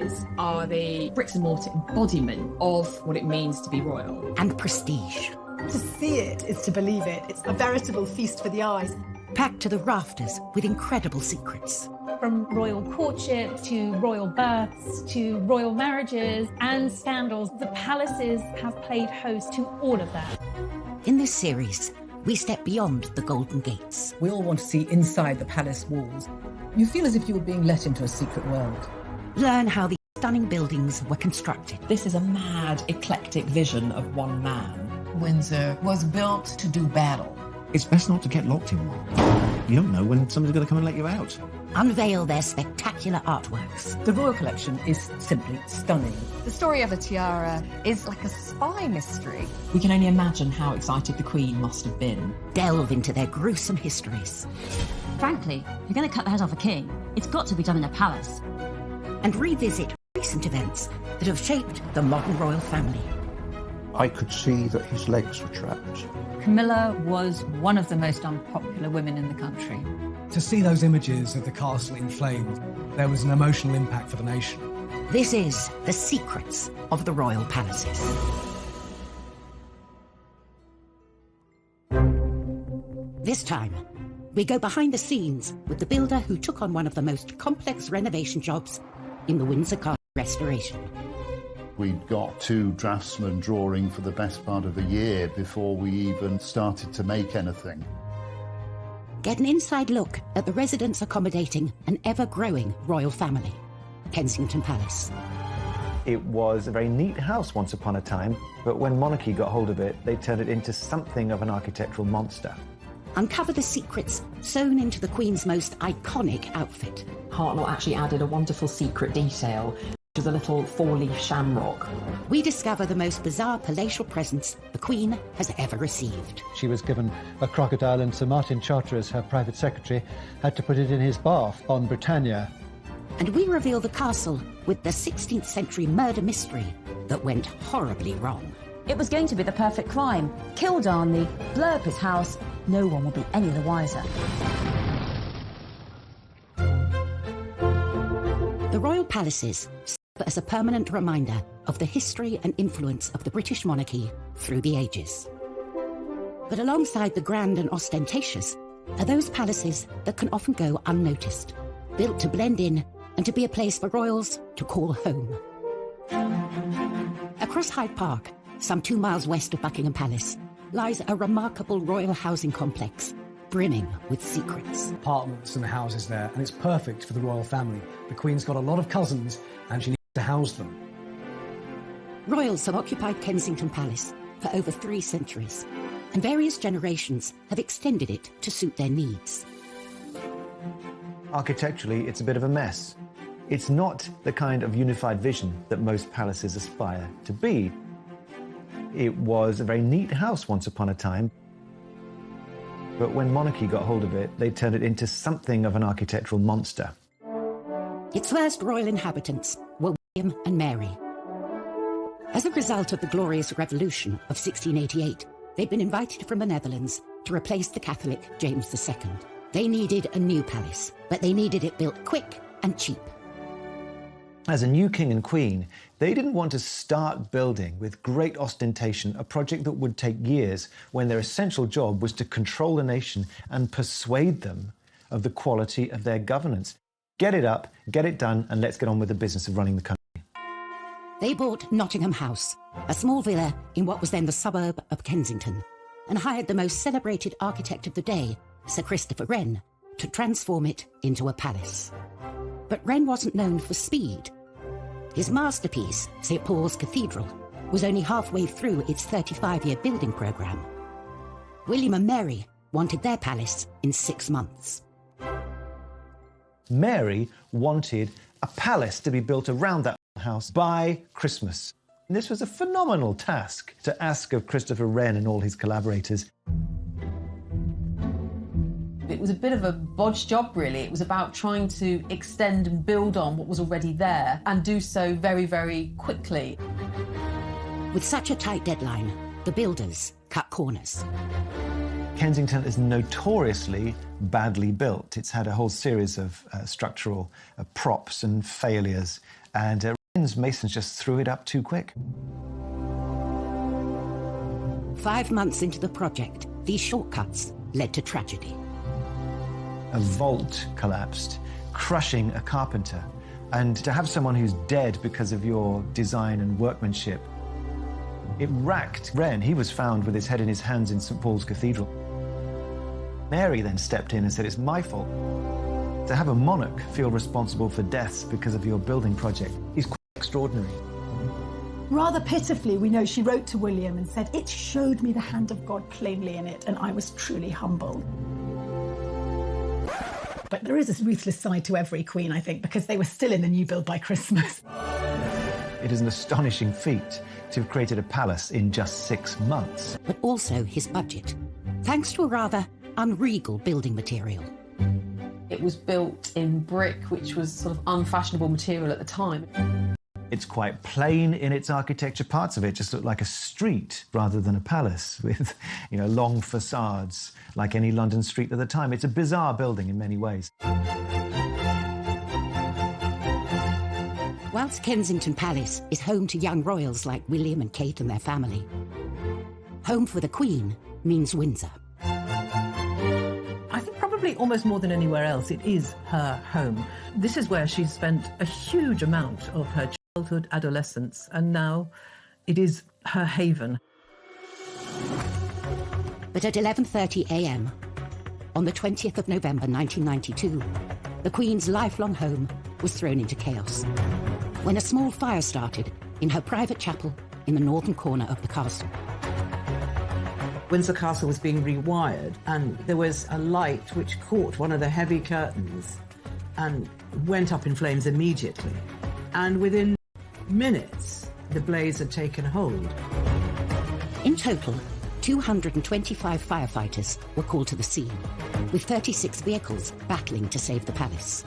palaces are the bricks and mortar embodiment of what it means to be royal. And prestige. To see it is to believe it. It's a veritable feast for the eyes. Packed to the rafters with incredible secrets. From royal courtship to royal births to royal marriages and scandals, the palaces have played host to all of that. In this series, we step beyond the Golden Gates. We all want to see inside the palace walls. You feel as if you were being let into a secret world. Learn how the stunning buildings were constructed. This is a mad, eclectic vision of one man. Windsor was built to do battle. It's best not to get locked in one. You don't know when somebody's going to come and let you out. Unveil their spectacular artworks. The royal collection is simply stunning. The story of the tiara is like a spy mystery. We can only imagine how excited the Queen must have been. Delve into their gruesome histories. Frankly, if you're going to cut the head off a king, it's got to be done in a palace. And revisit recent events that have shaped the modern royal family. I could see that his legs were trapped. Camilla was one of the most unpopular women in the country. To see those images of the castle in flames, there was an emotional impact for the nation. This is The Secrets of the Royal Palaces. This time, we go behind the scenes with the builder who took on one of the most complex renovation jobs in the Windsor Castle restoration. We'd got 2 draftsmen drawing for the best part of a year before we even started to make anything. Get an inside look at the residents accommodating an ever-growing royal family, Kensington Palace. It was a very neat house once upon a time, but when monarchy got hold of it, they turned it into something of an architectural monster. Uncover the secrets sewn into the Queen's most iconic outfit. Hartnell actually added a wonderful secret detail, which is a little 4-leaf shamrock. We discover the most bizarre palatial presents the Queen has ever received. She was given a crocodile, and Sir Martin Charteris, her private secretary, had to put it in his bath on Britannia. And we reveal the castle with the 16th century murder mystery that went horribly wrong. It was going to be the perfect crime. Kill Darnley, blow up his house, no one will be any the wiser. The royal palaces serve as a permanent reminder of the history and influence of the British monarchy through the ages. But alongside the grand and ostentatious are those palaces that can often go unnoticed, built to blend in and to be a place for royals to call home. Across Hyde Park, some 2 miles west of Buckingham Palace, lies a remarkable royal housing complex brimming with secrets. Apartments and houses there, and it's perfect for the royal family. The Queen's got a lot of cousins, and she needs to house them. Royals have occupied Kensington Palace for over 3 centuries, and various generations have extended it to suit their needs. Architecturally, it's a bit of a mess. It's not the kind of unified vision that most palaces aspire to be. It was a very neat house once upon a time, but when monarchy got hold of it, they turned it into something of an architectural monster. Its first royal inhabitants were William and Mary. As a result of the Glorious Revolution of 1688, they'd been invited from the Netherlands to replace the Catholic James II. They needed a new palace, but they needed it built quick and cheap. As a new king and queen, they didn't want to start building with great ostentation a project that would take years when their essential job was to control the nation and persuade them of the quality of their governance. Get it up, get it done, and let's get on with the business of running the country. They bought Nottingham House, a small villa in what was then the suburb of Kensington, and hired the most celebrated architect of the day, Sir Christopher Wren, to transform it into a palace. But Wren wasn't known for speed. His masterpiece, St. Paul's Cathedral, was only halfway through its 35-year building programme. William and Mary wanted their palace in 6 months. Mary wanted a palace to be built around that house by Christmas. And this was a phenomenal task to ask of Christopher Wren and all his collaborators. It was a bit of a bodge job, really. It was about trying to extend and build on what was already there and do so very, very quickly. With such a tight deadline, the builders cut corners. Kensington is notoriously badly built. It's had a whole series of structural props and failures. and Wren's masons just threw it up too quick. 5 months into the project, these shortcuts led to tragedy. A vault collapsed, crushing a carpenter. And to have someone who's dead because of your design and workmanship, it racked Wren. He was found with his head in his hands in St. Paul's Cathedral. Mary then stepped in and said, it's my fault. To have a monarch feel responsible for deaths because of your building project is quite extraordinary. Rather pitifully, we know she wrote to William and said, it showed me the hand of God plainly in it, and I was truly humbled. But there is a ruthless side to every queen, I think, because they were still in the new build by Christmas. It is an astonishing feat to have created a palace in just 6 months. But also his budget, thanks to a rather unregal building material. It was built in brick, which was sort of unfashionable material at the time. It's quite plain in its architecture. Parts of it just look like a street rather than a palace with, long facades like any London street at the time. It's a bizarre building in many ways. Whilst Kensington Palace is home to young royals like William and Kate and their family, home for the Queen means Windsor. I think probably almost more than anywhere else, it is her home. This is where she's spent a huge amount of her childhood, adolescence, and now it is her haven. But at 11:30 a.m, on the 20th of November 1992, the Queen's lifelong home was thrown into chaos when a small fire started in her private chapel in the northern corner of the castle. Windsor Castle was being rewired, and there was a light which caught one of the heavy curtains and went up in flames immediately. And within minutes, the blaze had taken hold. In total, 225 firefighters were called to the scene, with 36 vehicles battling to save the palace.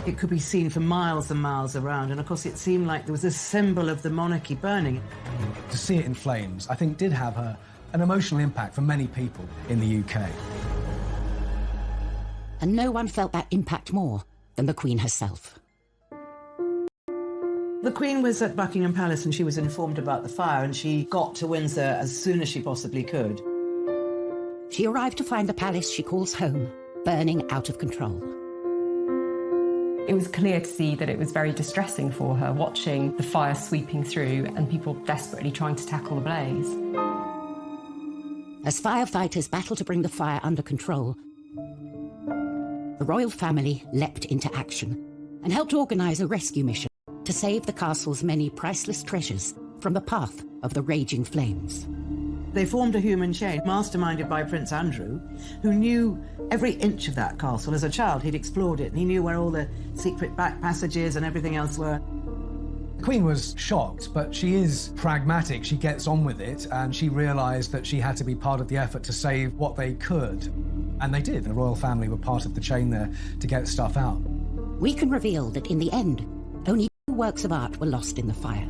It could be seen for miles and miles around, and of course it seemed like there was a symbol of the monarchy burning. To see it in flames, I think, did have an emotional impact for many people in the UK. And no one felt that impact more than the Queen herself. The Queen was at Buckingham Palace and she was informed about the fire, and she got to Windsor as soon as she possibly could. She arrived to find the palace she calls home burning out of control. It was clear to see that it was very distressing for her, watching the fire sweeping through and people desperately trying to tackle the blaze. As firefighters battled to bring the fire under control, the royal family leapt into action and helped organise a rescue mission to save the castle's many priceless treasures from the path of the raging flames. They formed a human chain, masterminded by Prince Andrew, who knew every inch of that castle. As a child, he'd explored it, and he knew where all the secret back passages and everything else were. The Queen was shocked, but she is pragmatic. She gets on with it, and she realised that she had to be part of the effort to save what they could. And they did. The royal family were part of the chain there to get stuff out. We can reveal that in the end, only 2 works of art were lost in the fire.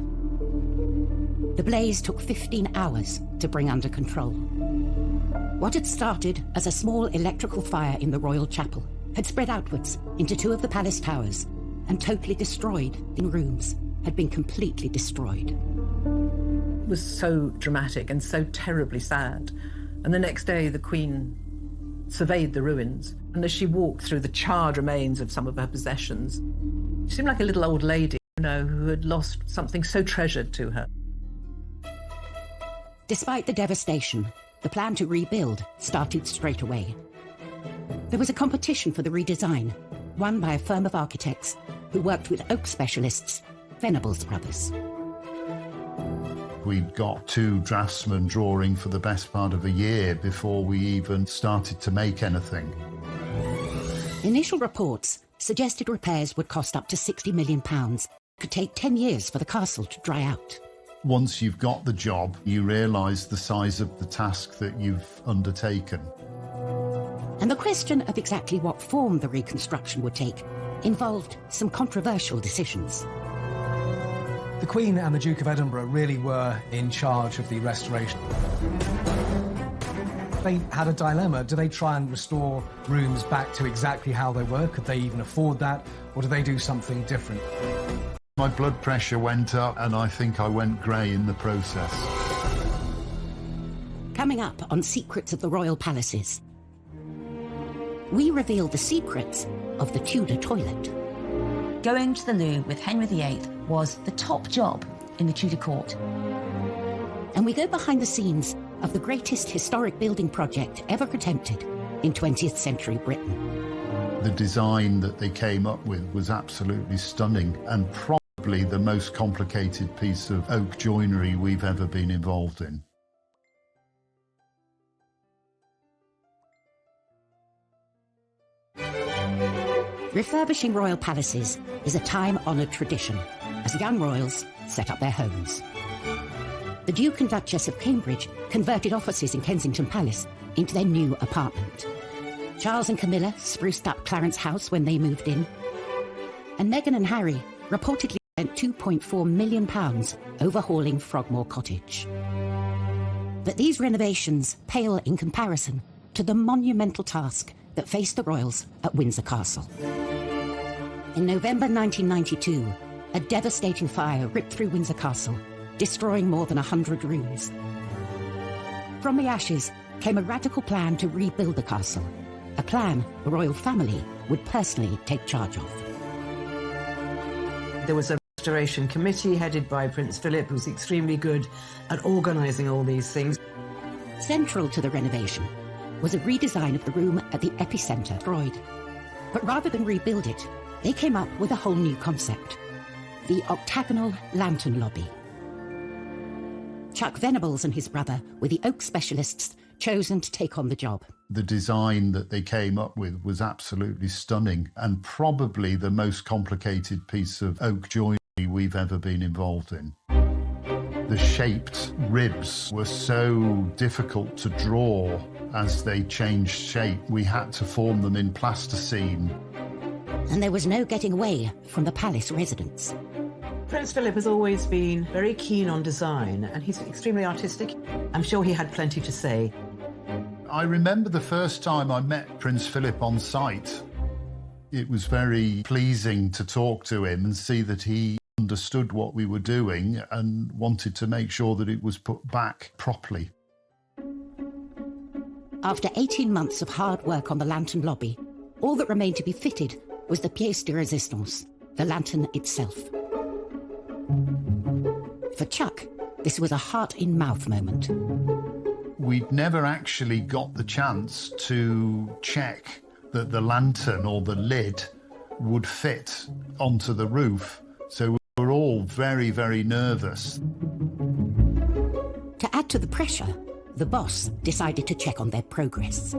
The blaze took 15 hours to bring under control. What had started as a small electrical fire in the royal chapel had spread outwards into 2 of the palace towers and totally destroyed in rooms, had been completely destroyed. It was so dramatic and so terribly sad. And the next day, the Queen surveyed the ruins, and as she walked through the charred remains of some of her possessions, she seemed like a little old lady, who had lost something so treasured to her. Despite the devastation, the plan to rebuild started straight away. There was a competition for the redesign, won by a firm of architects who worked with oak specialists, Venables Brothers. We'd got 2 draftsmen drawing for the best part of a year before we even started to make anything. Initial reports suggested repairs would cost up to £60 million. Could take 10 years for the castle to dry out. Once you've got the job, you realise the size of the task that you've undertaken. And the question of exactly what form the reconstruction would take involved some controversial decisions. The Queen and the Duke of Edinburgh really were in charge of the restoration. They had a dilemma. Do they try and restore rooms back to exactly how they were? Could they even afford that? Or do they do something different? My blood pressure went up and I think I went grey in the process. Coming up on Secrets of the Royal Palaces, we reveal the secrets of the Tudor toilet. Going to the loo with Henry VIII was the top job in the Tudor court. And we go behind the scenes of the greatest historic building project ever attempted in 20th century Britain. The design that they came up with was absolutely stunning and probably the most complicated piece of oak joinery we've ever been involved in. Refurbishing royal palaces is a time-honoured tradition as young royals set up their homes. The Duke and Duchess of Cambridge converted offices in Kensington Palace into their new apartment. Charles and Camilla spruced up Clarence House when they moved in. And Meghan and Harry reportedly spent £2.4 million overhauling Frogmore Cottage. But these renovations pale in comparison to the monumental task that faced the royals at Windsor Castle. In November 1992, a devastating fire ripped through Windsor Castle, destroying more than 100 rooms. From the ashes came a radical plan to rebuild the castle, a plan the royal family would personally take charge of. There was a restoration committee headed by Prince Philip, who was extremely good at organising all these things. Central to the renovation was a redesign of the room at the epicentre destroyed. But rather than rebuild it, they came up with a whole new concept: the octagonal lantern lobby. Chuck Venables and his brother were the oak specialists chosen to take on the job. The design that they came up with was absolutely stunning and probably the most complicated piece of oak joinery we've ever been involved in. The shaped ribs were so difficult to draw as they changed shape. We had to form them in plasticine. And there was no getting away from the palace residents. Prince Philip has always been very keen on design, and he's extremely artistic. I'm sure he had plenty to say. I remember the first time I met Prince Philip on site. It was very pleasing to talk to him and see that he understood what we were doing and wanted to make sure that it was put back properly. After 18 months of hard work on the lantern lobby, all that remained to be fitted was the pièce de résistance, the lantern itself. For Chuck, this was a heart-in-mouth moment. We'd never actually got the chance to check that the lantern or the lid would fit onto the roof, so we were all very, very nervous. To add to the pressure, the boss decided to check on their progress.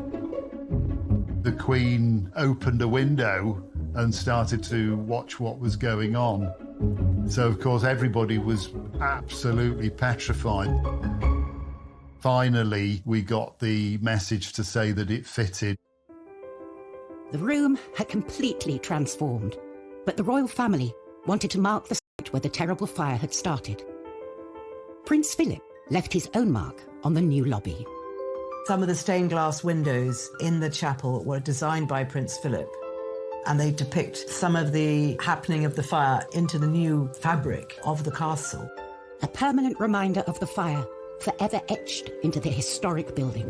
The Queen opened a window and started to watch what was going on. So, of course, everybody was absolutely petrified. Finally, we got the message to say that it fitted. The room had completely transformed, but the royal family wanted to mark the site where the terrible fire had started. Prince Philip left his own mark on the new lobby. Some of the stained glass windows in the chapel were designed by Prince Philip, and they depict some of the happening of the fire into the new fabric of the castle. A permanent reminder of the fire, forever etched into the historic building.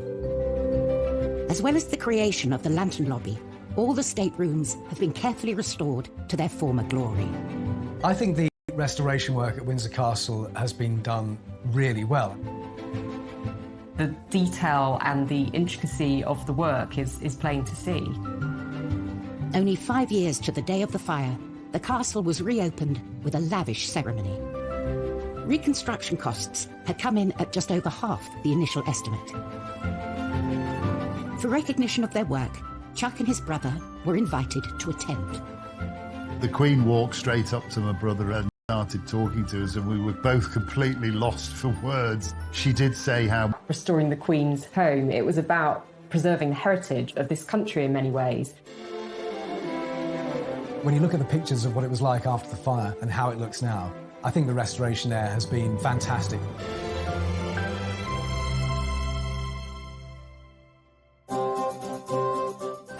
As well as the creation of the lantern lobby, all the staterooms have been carefully restored to their former glory. I think the restoration work at Windsor Castle has been done really well. The detail and the intricacy of the work is plain to see. Only 5 years to the day of the fire, the castle was reopened with a lavish ceremony. Reconstruction costs had come in at just over half the initial estimate. For recognition of their work, Chuck and his brother were invited to attend. The Queen walked straight up to my brother and started talking to us, and we were both completely lost for words. She did say how restoring the Queen's home, it was about preserving the heritage of this country in many ways. When you look at the pictures of what it was like after the fire and how it looks now, I think the restoration there has been fantastic.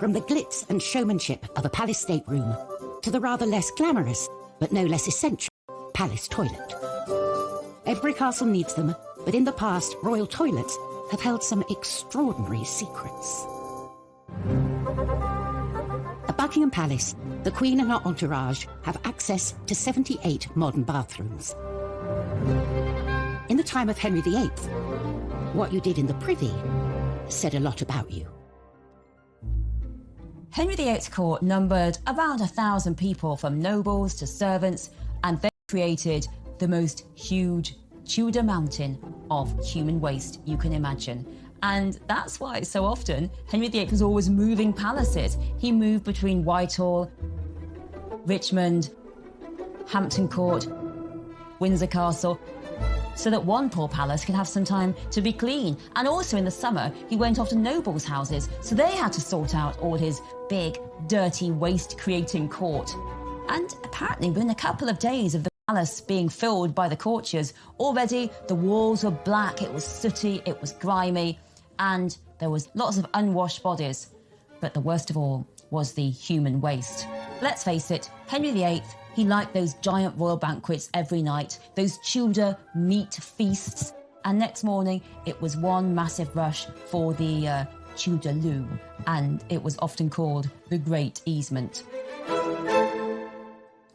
From the glitz and showmanship of a palace stateroom to the rather less glamorous, but no less essential, palace toilet. Every castle needs them, but in the past, royal toilets have held some extraordinary secrets. At Buckingham Palace, the Queen and her entourage have access to 78 modern bathrooms. In the time of Henry VIII, what you did in the privy said a lot about you. Henry VIII's court numbered around 1,000 people, from nobles to servants, and they created the most huge Tudor mountain of human waste you can imagine. And that's why so often Henry VIII was always moving palaces. He moved between Whitehall, Richmond, Hampton Court, Windsor Castle, so that one poor palace could have some time to be clean. And also in the summer, he went off to nobles' houses, so they had to sort out all his big, dirty, waste-creating court. And apparently within a couple of days of the palace being filled by the courtiers, already the walls were black, it was sooty, it was grimy, and there was lots of unwashed bodies. But the worst of all was the human waste. Let's face it, Henry VIII, he liked those giant royal banquets every night, those Tudor meat feasts, and next morning it was one massive rush for the Tudor loo, and it was often called the Great Easement.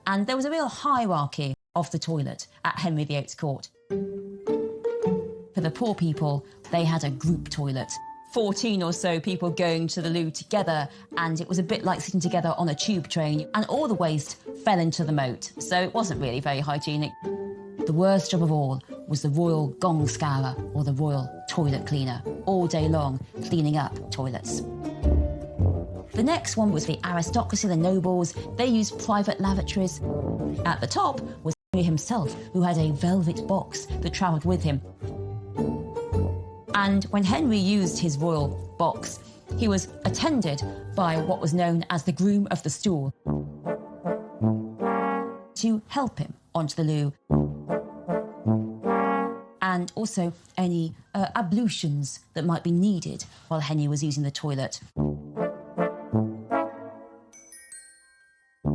And there was a real hierarchy of the toilet at Henry VIII's court. For the poor people, they had a group toilet, 14 or so people going to the loo together, and it was a bit like sitting together on a tube train, and all the waste fell into the moat, so it wasn't really very hygienic. The worst job of all was the royal gong scourer, or the royal toilet cleaner, all day long cleaning up toilets. The next one was the aristocracy, the nobles. They used private lavatories. At the top was Henry himself, who had a velvet box that travelled with him. And when Henry used his royal box, he was attended by what was known as the groom of the stool to help him onto the loo, and also any ablutions that might be needed while Henry was using the toilet.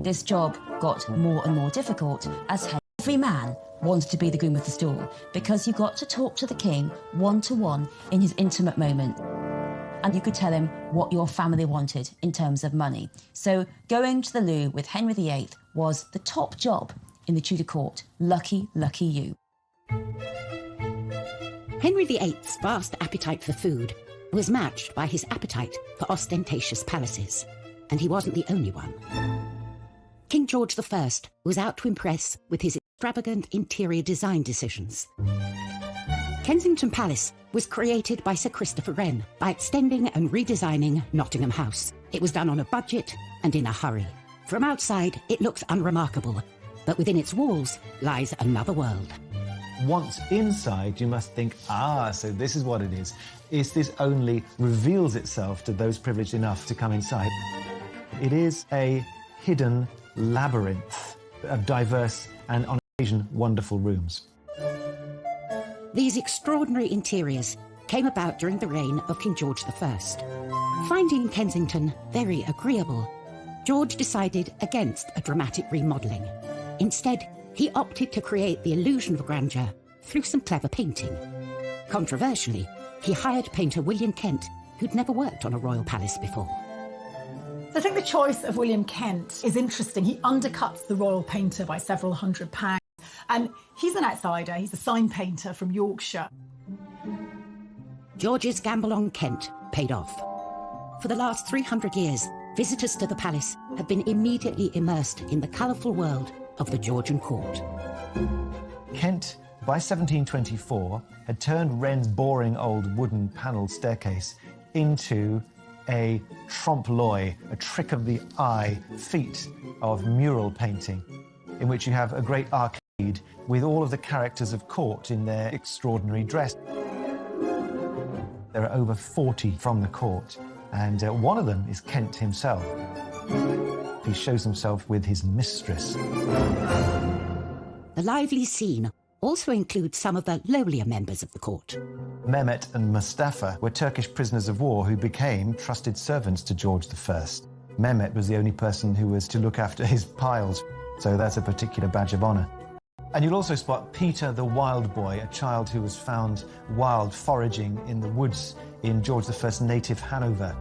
This job got more and more difficult as every man wanted to be the groom of the stool, because you got to talk to the king one-to-one in his intimate moment, and you could tell him what your family wanted in terms of money. So going to the loo with Henry VIII was the top job in the Tudor court. Lucky, lucky you. Henry VIII's vast appetite for food was matched by his appetite for ostentatious palaces, and he wasn't the only one. King George I was out to impress with his extravagant interior design decisions. Kensington Palace was created by Sir Christopher Wren by extending and redesigning Nottingham House. It was done on a budget and in a hurry. From outside, it looks unremarkable, but within its walls lies another world. Once inside, you must think, so this is what it is. This only reveals itself to those privileged enough to come inside. It is a hidden labyrinth of diverse and, on occasion, wonderful rooms. These extraordinary interiors came about during the reign of King George I. Finding Kensington very agreeable, George decided against a dramatic remodelling. Instead, he opted to create the illusion of grandeur through some clever painting. Controversially, he hired painter William Kent, who'd never worked on a royal palace before. I think the choice of William Kent is interesting. He undercuts the royal painter by several £100s. And he's an outsider. He's a sign painter from Yorkshire. George's gamble on Kent paid off. For the last 300 years, visitors to the palace have been immediately immersed in the colourful world of the Georgian court. Kent, by 1724, had turned Wren's boring old wooden panelled staircase into a trompe-l'oeil, a trick of the eye feat of mural painting, in which you have a great arcade with all of the characters of court in their extraordinary dress. There are over 40 from the court, and one of them is Kent himself. He shows himself with his mistress. The lively scene also includes some of the lowlier members of the court. Mehmet and Mustafa were Turkish prisoners of war who became trusted servants to George I. Mehmet was the only person who was to look after his piles, so that's a particular badge of honour. And you'll also spot Peter the Wild Boy, a child who was found wild foraging in the woods in George I's native Hanover.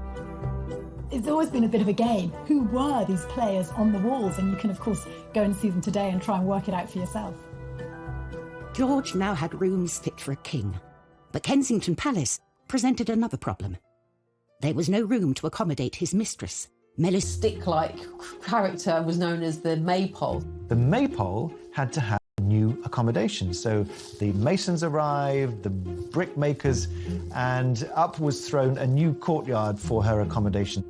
It's always been a bit of a game. Who were these players on the walls? And you can, of course, go and see them today and try and work it out for yourself. George now had rooms fit for a king, but Kensington Palace presented another problem. There was no room to accommodate his mistress. Melis Stick-like character was known as the Maypole. The Maypole had to have new accommodation, so the masons arrived, the brickmakers, and up was thrown a new courtyard for her accommodation.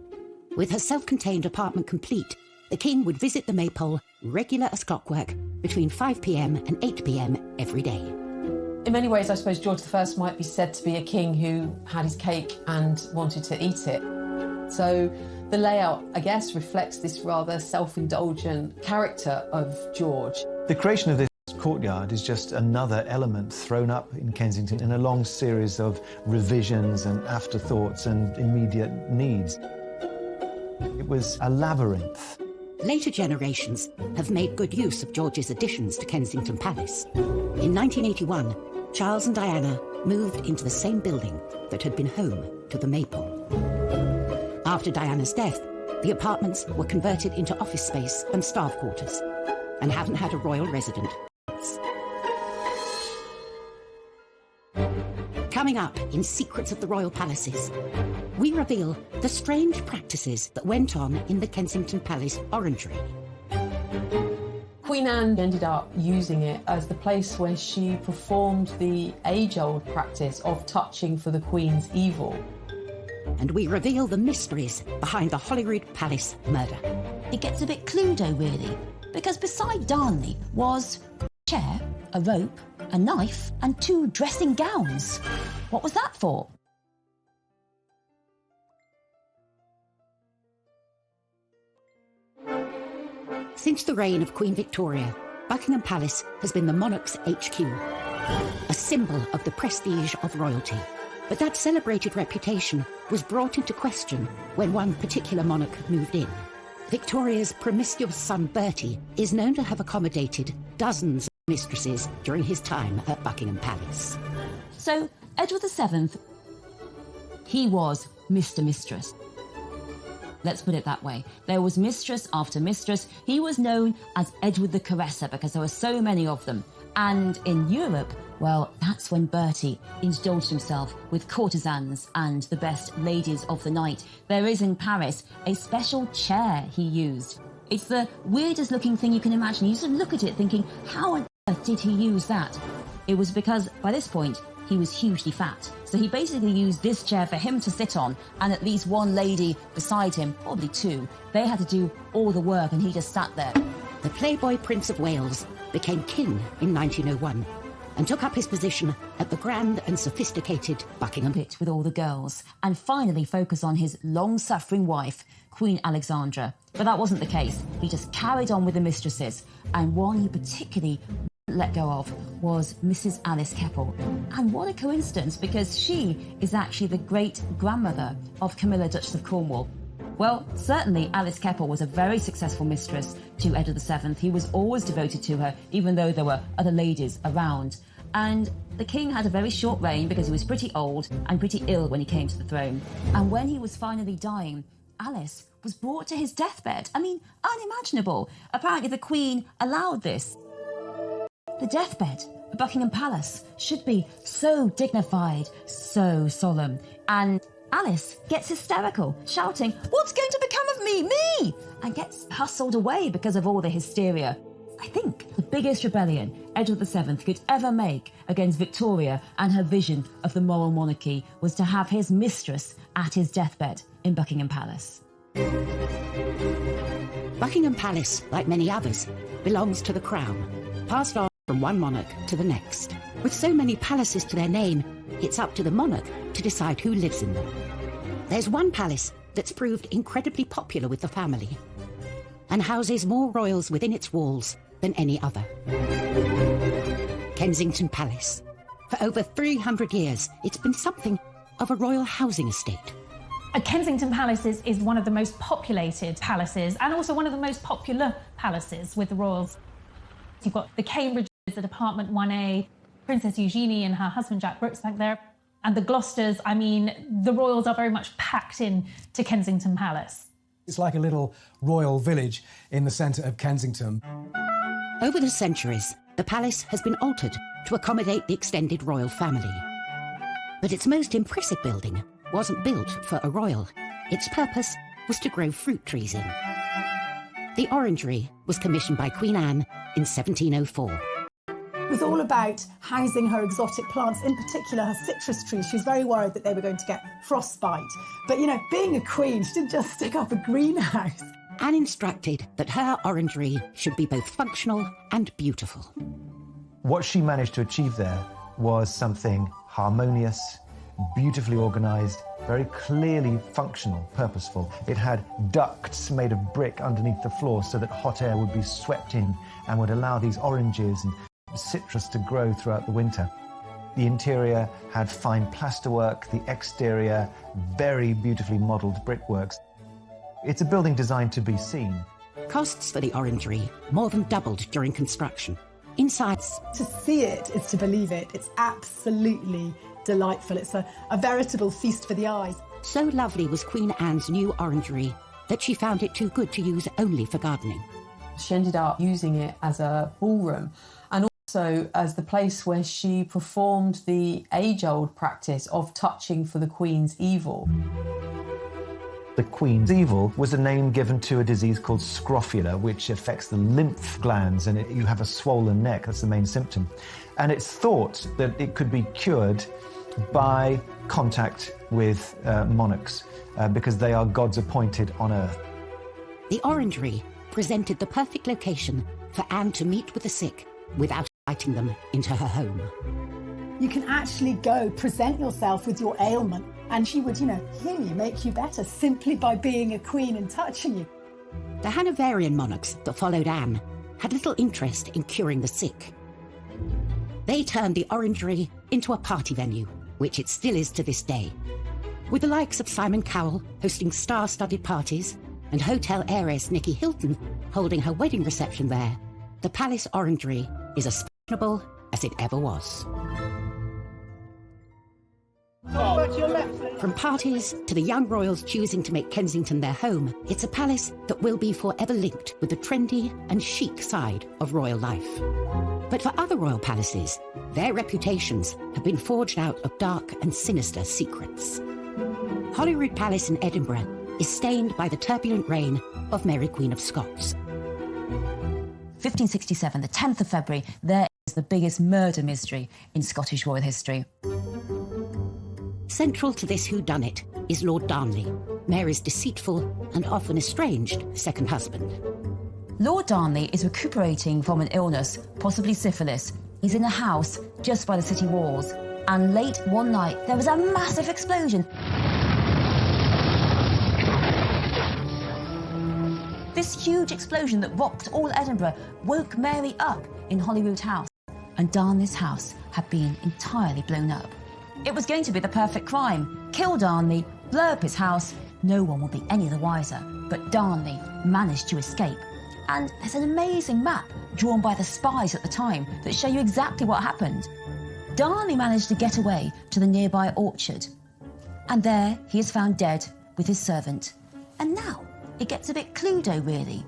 With her self-contained apartment complete, the king would visit the Maypole, regular as clockwork, between 5 p.m. and 8 p.m. every day. In many ways, I suppose George I might be said to be a king who had his cake and wanted to eat it. So the layout, I guess, reflects this rather self-indulgent character of George. The creation of this courtyard is just another element thrown up in Kensington in a long series of revisions and afterthoughts and immediate needs. It was a labyrinth. Later generations have made good use of George's additions to Kensington Palace. In 1981, Charles and Diana moved into the same building that had been home to the Maypole. After Diana's death, the apartments were converted into office space and staff quarters, and haven't had a royal resident since. Coming up in Secrets of the Royal Palaces, we reveal the strange practices that went on in the Kensington Palace orangery. Queen Anne ended up using it as the place where she performed the age-old practice of touching for the Queen's evil. And we reveal the mysteries behind the Holyrood Palace murder. It gets a bit Cluedo, really, because beside Darnley was a chair, a rope, a knife, and 2 dressing gowns. What was that for? Since the reign of Queen Victoria, Buckingham Palace has been the monarch's HQ, a symbol of the prestige of royalty. But that celebrated reputation was brought into question when one particular monarch moved in. Victoria's promiscuous son Bertie is known to have accommodated dozens of mistresses during his time at Buckingham Palace. So, Edward VII, he was Mr. Mistress. Let's put it that way. There was mistress after mistress. He was known as Edward the Caresser because there were so many of them. And in Europe, well, that's when Bertie indulged himself with courtesans and the best ladies of the night. There is in Paris a special chair he used. It's the weirdest looking thing you can imagine. You sort of look at it thinking, how on earth did he use that? It was because, by this point, he was hugely fat. So he basically used this chair for him to sit on and at least one lady beside him, probably 2. They had to do all the work and he just sat there. The Playboy Prince of Wales became king in 1901 and took up his position at the grand and sophisticated Buckingham Pit with all the girls and finally focus on his long-suffering wife, Queen Alexandra. But that wasn't the case. He just carried on with the mistresses, and one he particularly let go of was Mrs. Alice Keppel. And what a coincidence, because she is actually the great-grandmother of Camilla, Duchess of Cornwall. Well, certainly Alice Keppel was a very successful mistress to Edward VII. He was always devoted to her, even though there were other ladies around. And the king had a very short reign because he was pretty old and pretty ill when he came to the throne. And when he was finally dying, Alice was brought to his deathbed. I mean, unimaginable. Apparently the Queen allowed this. The deathbed at Buckingham Palace should be so dignified, so solemn. And Alice gets hysterical, shouting, "What's going to become of me? Me!" and gets hustled away because of all the hysteria. I think the biggest rebellion Edward VII could ever make against Victoria and her vision of the moral monarchy was to have his mistress at his deathbed in Buckingham Palace. Buckingham Palace, like many others, belongs to the Crown, passed on from one monarch to the next. With so many palaces to their name, it's up to the monarch to decide who lives in them. There's one palace that's proved incredibly popular with the family and houses more royals within its walls than any other. Kensington Palace. For over 300 years, it's been something of a royal housing estate. Kensington Palace is one of the most populated palaces and also one of the most popular palaces with the royals. You've got the Cambridges at Apartment 1A, Princess Eugenie and her husband Jack Brooks back there, and the Gloucesters. I mean, the royals are very much packed in to Kensington Palace. It's like a little royal village in the centre of Kensington. Over the centuries, the palace has been altered to accommodate the extended royal family. But its most impressive building wasn't built for a royal. Its purpose was to grow fruit trees in. The orangery was commissioned by Queen Anne in 1704. It was all about housing her exotic plants, in particular her citrus trees. She was very worried that they were going to get frostbite. But, you know, being a queen, she didn't just stick up a greenhouse. Anne instructed that her orangery should be both functional and beautiful. What she managed to achieve there was something harmonious, beautifully organised, very clearly functional, purposeful. It had ducts made of brick underneath the floor so that hot air would be swept in and would allow these oranges and citrus to grow throughout the winter. The interior had fine plasterwork, the exterior very beautifully modelled brickworks. It's a building designed to be seen. Costs for the orangery more than doubled during construction. Inside, to see it is to believe it. It's absolutely delightful. It's a veritable feast for the eyes. So lovely was Queen Anne's new orangery that she found it too good to use only for gardening. She ended up using it as a ballroom and also as the place where she performed the age-old practice of touching for the Queen's evil. The Queen's evil was a name given to a disease called scrofula, which affects the lymph glands, and you have a swollen neck. That's the main symptom. And it's thought that it could be cured by contact with monarchs, because they are God's appointed on earth. The orangery presented the perfect location for Anne to meet with the sick without inviting them into her home. You can actually go present yourself with your ailment and she would, heal you, make you better simply by being a queen and touching you. The Hanoverian monarchs that followed Anne had little interest in curing the sick. They turned the orangery into a party venue, which it still is to this day. With the likes of Simon Cowell hosting star-studded parties and hotel heiress Nicky Hilton holding her wedding reception there, the Palace Orangery is as fashionable as it ever was. From parties to the young royals choosing to make Kensington their home, it's a palace that will be forever linked with the trendy and chic side of royal life. But for other royal palaces, their reputations have been forged out of dark and sinister secrets. Holyrood Palace in Edinburgh is stained by the turbulent reign of Mary Queen of Scots. 1567, the 10th of February, there is the biggest murder mystery in Scottish royal history. Central to this whodunit is Lord Darnley, Mary's deceitful and often estranged second husband. Lord Darnley is recuperating from an illness, possibly syphilis. He's in a house just by the city walls, and late one night there was a massive explosion. This huge explosion that rocked all Edinburgh woke Mary up in Holyrood House, and Darnley's house had been entirely blown up. It was going to be the perfect crime. Kill Darnley, blow up his house, no one would be any the wiser. But Darnley managed to escape. And there's an amazing map drawn by the spies at the time that show you exactly what happened. Darnley managed to get away to the nearby orchard. And there he is found dead with his servant. And now it gets a bit Cluedo, really.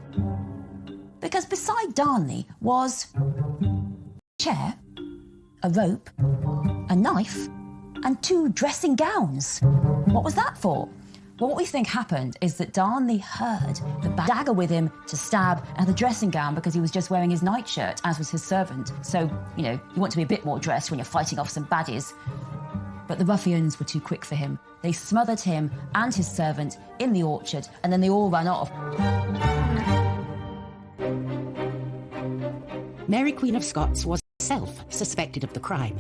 Because beside Darnley was a chair, a rope, a knife, and 2 dressing gowns. What was that for? Well, what we think happened is that Darnley heard the dagger with him to stab and the dressing gown because he was just wearing his nightshirt, as was his servant. So, you want to be a bit more dressed when you're fighting off some baddies. But the ruffians were too quick for him. They smothered him and his servant in the orchard, and then they all ran off. Mary Queen of Scots was herself suspected of the crime.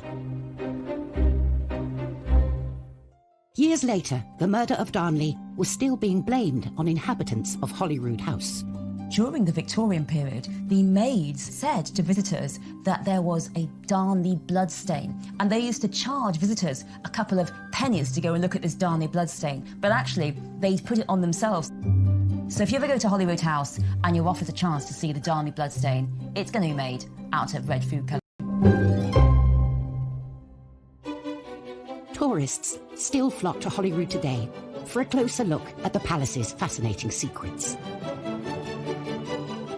Years later, the murder of Darnley was still being blamed on inhabitants of Holyrood House. During the Victorian period, the maids said to visitors that there was a Darnley bloodstain, and they used to charge visitors a couple of pennies to go and look at this Darnley bloodstain, but actually they'd put it on themselves. So if you ever go to Holyrood House and you're offered a chance to see the Darnley bloodstain, it's going to be made out of red food colour. Tourists still flock to Holyrood today for a closer look at the palace's fascinating secrets.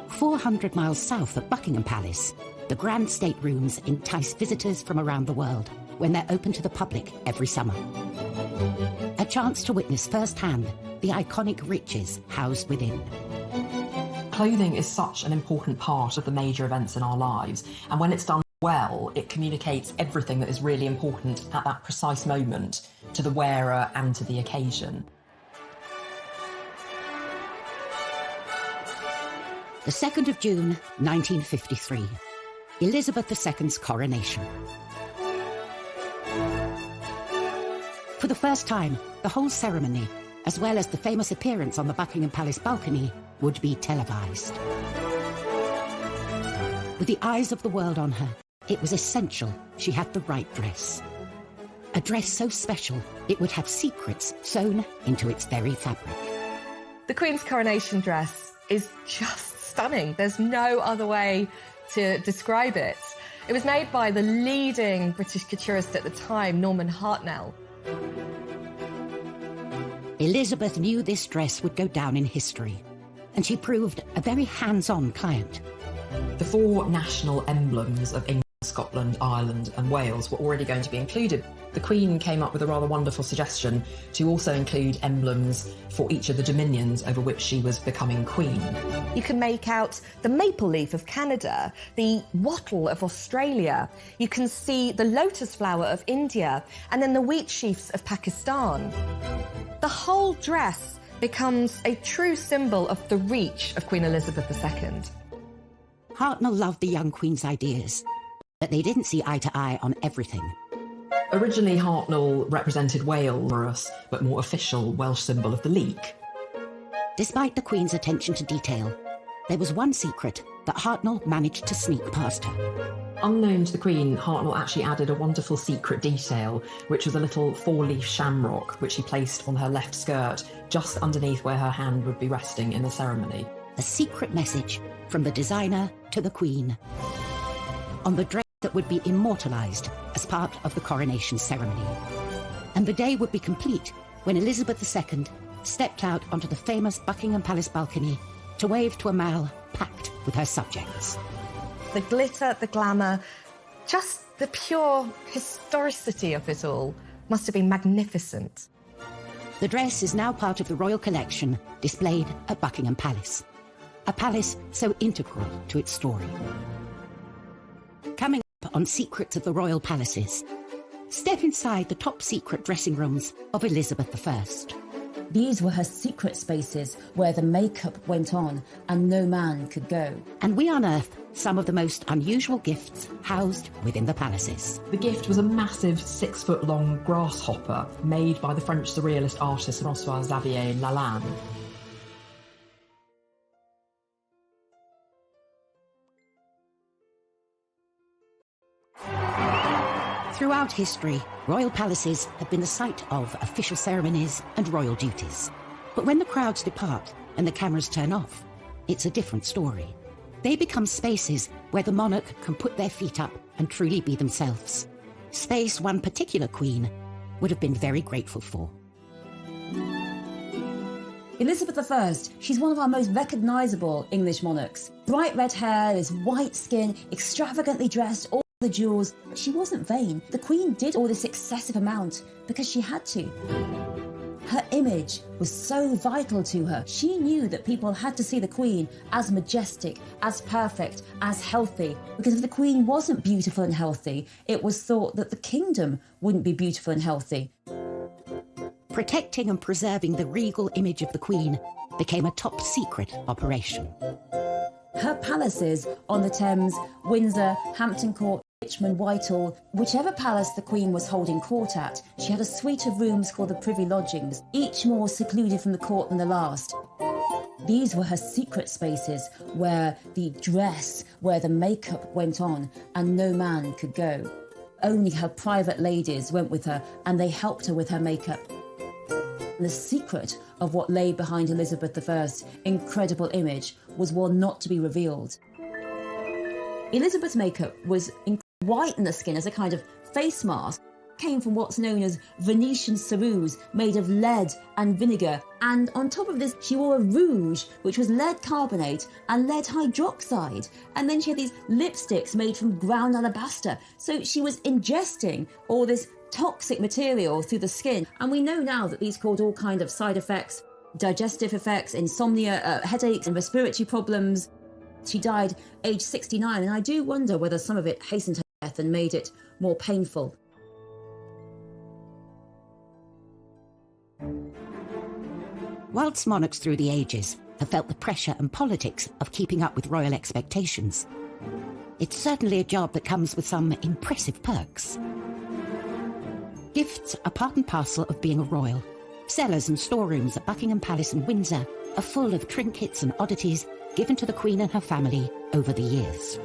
400 miles south of Buckingham Palace, the grand staterooms entice visitors from around the world when they're open to the public every summer. A chance to witness firsthand the iconic riches housed within. Clothing is such an important part of the major events in our lives, and when it's done well, it communicates everything that is really important at that precise moment to the wearer and to the occasion. The 2nd of June, 1953, Elizabeth II's coronation. For the first time, the whole ceremony, as well as the famous appearance on the Buckingham Palace balcony, would be televised. With the eyes of the world on her, it was essential she had the right dress. A dress so special, it would have secrets sewn into its very fabric. The Queen's coronation dress is just stunning. There's no other way to describe it. It was made by the leading British couturist at the time, Norman Hartnell. Elizabeth knew this dress would go down in history, and she proved a very hands-on client. The 4 national emblems of England, Scotland, Ireland and Wales were already going to be included. The Queen came up with a rather wonderful suggestion to also include emblems for each of the dominions over which she was becoming Queen. You can make out the maple leaf of Canada, the wattle of Australia. You can see the lotus flower of India, and then the wheat sheafs of Pakistan. The whole dress becomes a true symbol of the reach of Queen Elizabeth II. Hartnell loved the young Queen's ideas, but they didn't see eye to eye on everything. Originally, Hartnell represented Wales, but more official Welsh symbol of the leek. Despite the Queen's attention to detail, there was one secret that Hartnell managed to sneak past her. Unknown to the Queen, Hartnell actually added a wonderful secret detail, which was a little 4-leaf shamrock, which he placed on her left skirt, just underneath where her hand would be resting in the ceremony. A secret message from the designer to the Queen on the dress that would be immortalised as part of the coronation ceremony. And the day would be complete when Elizabeth II stepped out onto the famous Buckingham Palace balcony to wave to a mall packed with her subjects. The glitter, the glamour, just the pure historicity of it all must have been magnificent. The dress is now part of the royal collection displayed at Buckingham Palace, a palace so integral to its story. Coming up on Secrets of the Royal Palaces, step inside the top secret dressing rooms of Elizabeth I. These were her secret spaces where the makeup went on and no man could go. And we unearth some of the most unusual gifts housed within the palaces. The gift was a massive 6-foot-long grasshopper made by the French surrealist artist François-Xavier Lalande. Throughout history, royal palaces have been the site of official ceremonies and royal duties. But when the crowds depart and the cameras turn off, it's a different story. They become spaces where the monarch can put their feet up and truly be themselves. Space one particular queen would have been very grateful for. Elizabeth I, she's one of our most recognisable English monarchs. Bright red hair, this white skin, extravagantly dressed, all the jewels. She wasn't vain. The Queen did all this excessive amount because she had to. Her image was so vital to her. She knew that people had to see the Queen as majestic, as perfect, as healthy. Because if the Queen wasn't beautiful and healthy, it was thought that the kingdom wouldn't be beautiful and healthy. Protecting and preserving the regal image of the Queen became a top secret operation. Her palaces on the Thames, Windsor, Hampton Court, Richmond, Whitehall, whichever palace the Queen was holding court at, she had a suite of rooms called the Privy Lodgings, each more secluded from the court than the last. These were her secret spaces where the dress, where the makeup went on, and no man could go. Only her private ladies went with her, and they helped her with her makeup. The secret of what lay behind Elizabeth I's incredible image was one not to be revealed. Elizabeth's makeup was white in the skin as a kind of face mask, came from what's known as Venetian ceruse, made of lead and vinegar. And on top of this, she wore a rouge, which was lead carbonate and lead hydroxide. And then she had these lipsticks made from ground alabaster. So she was ingesting all this toxic material through the skin. And we know now that these caused all kinds of side effects, digestive effects, insomnia, headaches and respiratory problems. She died aged 69, and I do wonder whether some of it hastened her death and made it more painful. Whilst monarchs through the ages have felt the pressure and politics of keeping up with royal expectations, it's certainly a job that comes with some impressive perks. Gifts are part and parcel of being a royal. Cellars and storerooms at Buckingham Palace and Windsor are full of trinkets and oddities given to the Queen and her family over the years.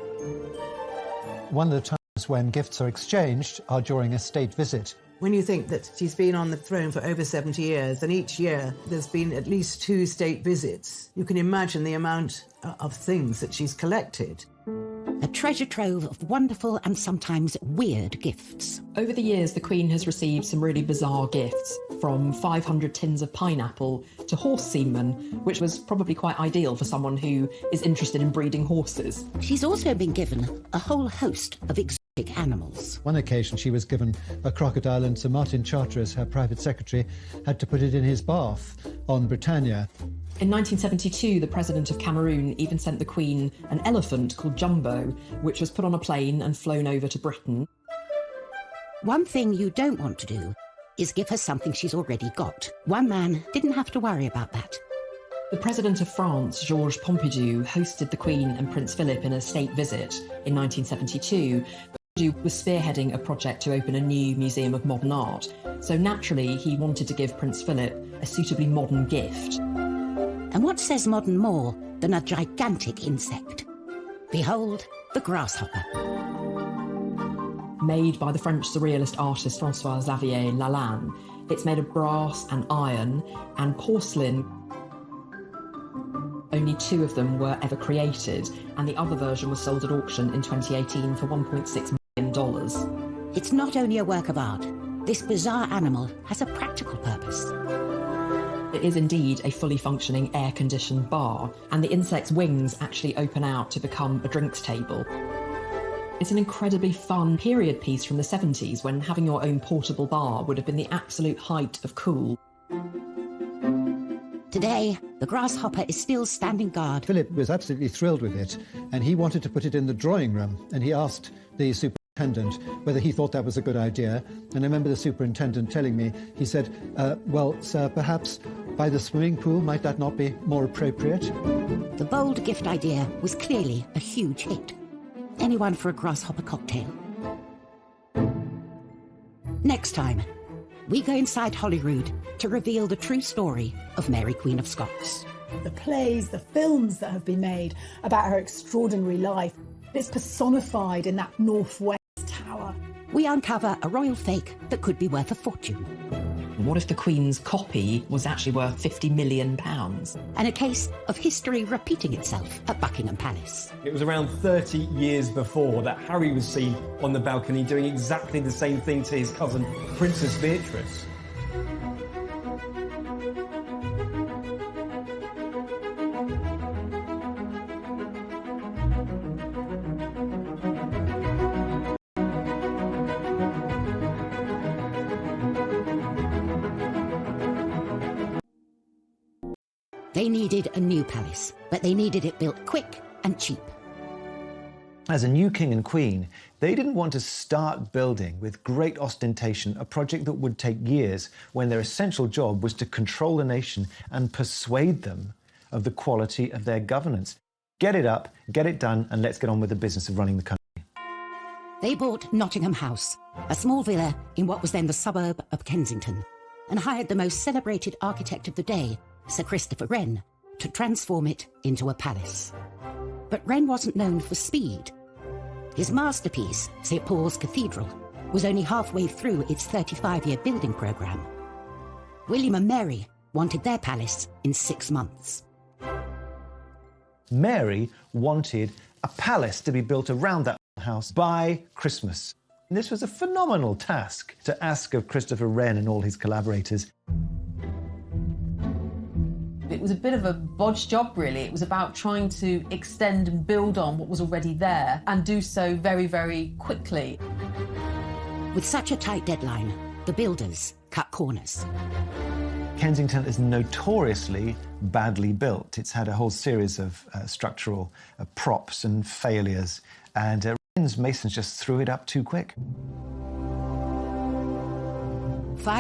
One of the times when gifts are exchanged are during a state visit. When you think that she's been on the throne for over 70 years, and each year there's been at least 2 state visits, you can imagine the amount of things that she's collected. A treasure trove of wonderful and sometimes weird gifts. Over the years, the Queen has received some really bizarre gifts, from 500 tins of pineapple to horse semen, which was probably quite ideal for someone who is interested in breeding horses. She's also been given a whole host of exotic animals. One occasion she was given a crocodile, and Sir Martin Charteris, her private secretary, had to put it in his bath on Britannia. In 1972, the President of Cameroon even sent the Queen an elephant called Jumbo, which was put on a plane and flown over to Britain. One thing you don't want to do is give her something she's already got. One man didn't have to worry about that. The President of France, Georges Pompidou, hosted the Queen and Prince Philip in a state visit in 1972. Pompidou was spearheading a project to open a new museum of modern art, so naturally he wanted to give Prince Philip a suitably modern gift. And what says modern more than a gigantic insect? Behold, the grasshopper. Made by the French surrealist artist François-Xavier Lalanne, it's made of brass and iron and porcelain. Only 2 of them were ever created, and the other version was sold at auction in 2018 for $1.6 million. It's not only a work of art. This bizarre animal has a practical purpose. It is indeed a fully functioning air-conditioned bar, and the insect's wings actually open out to become a drinks table. It's an incredibly fun period piece from the 70s, when having your own portable bar would have been the absolute height of cool. Today, the grasshopper is still standing guard. Philip was absolutely thrilled with it, and he wanted to put it in the drawing room, and he asked the superintendent whether he thought that was a good idea. And I remember the superintendent telling me, he said, well, sir, perhaps by the swimming pool, might that not be more appropriate? The bold gift idea was clearly a huge hit. Anyone for a grasshopper cocktail? Next time, we go inside Holyrood to reveal the true story of Mary, Queen of Scots. The plays, the films that have been made about her extraordinary life, it's personified in that Northwest Tower. We uncover a royal fake that could be worth a fortune. What if the Queen's copy was actually worth £50 million? And a case of history repeating itself at Buckingham Palace. It was around 30 years before that Harry was seen on the balcony doing exactly the same thing to his cousin, Princess Beatrice. They needed a new palace, but they needed it built quick and cheap. As a new king and queen, they didn't want to start building with great ostentation a project that would take years when their essential job was to control the nation and persuade them of the quality of their governance. Get it up, get it done, and let's get on with the business of running the country. They bought Nottingham House, a small villa in what was then the suburb of Kensington, and hired the most celebrated architect of the day, Sir Christopher Wren, to transform it into a palace. But Wren wasn't known for speed. His masterpiece, St. Paul's Cathedral, was only halfway through its 35-year building programme. William and Mary wanted their palace in 6 months. Mary wanted a palace to be built around that house by Christmas. And this was a phenomenal task to ask of Christopher Wren and all his collaborators. It was a bit of a bodge job, really. It was about trying to extend and build on what was already there and do so very, very quickly. With such a tight deadline, the builders cut corners. Kensington is notoriously badly built. It's had a whole series of structural props and failures, and Wren's masons just threw it up too quick.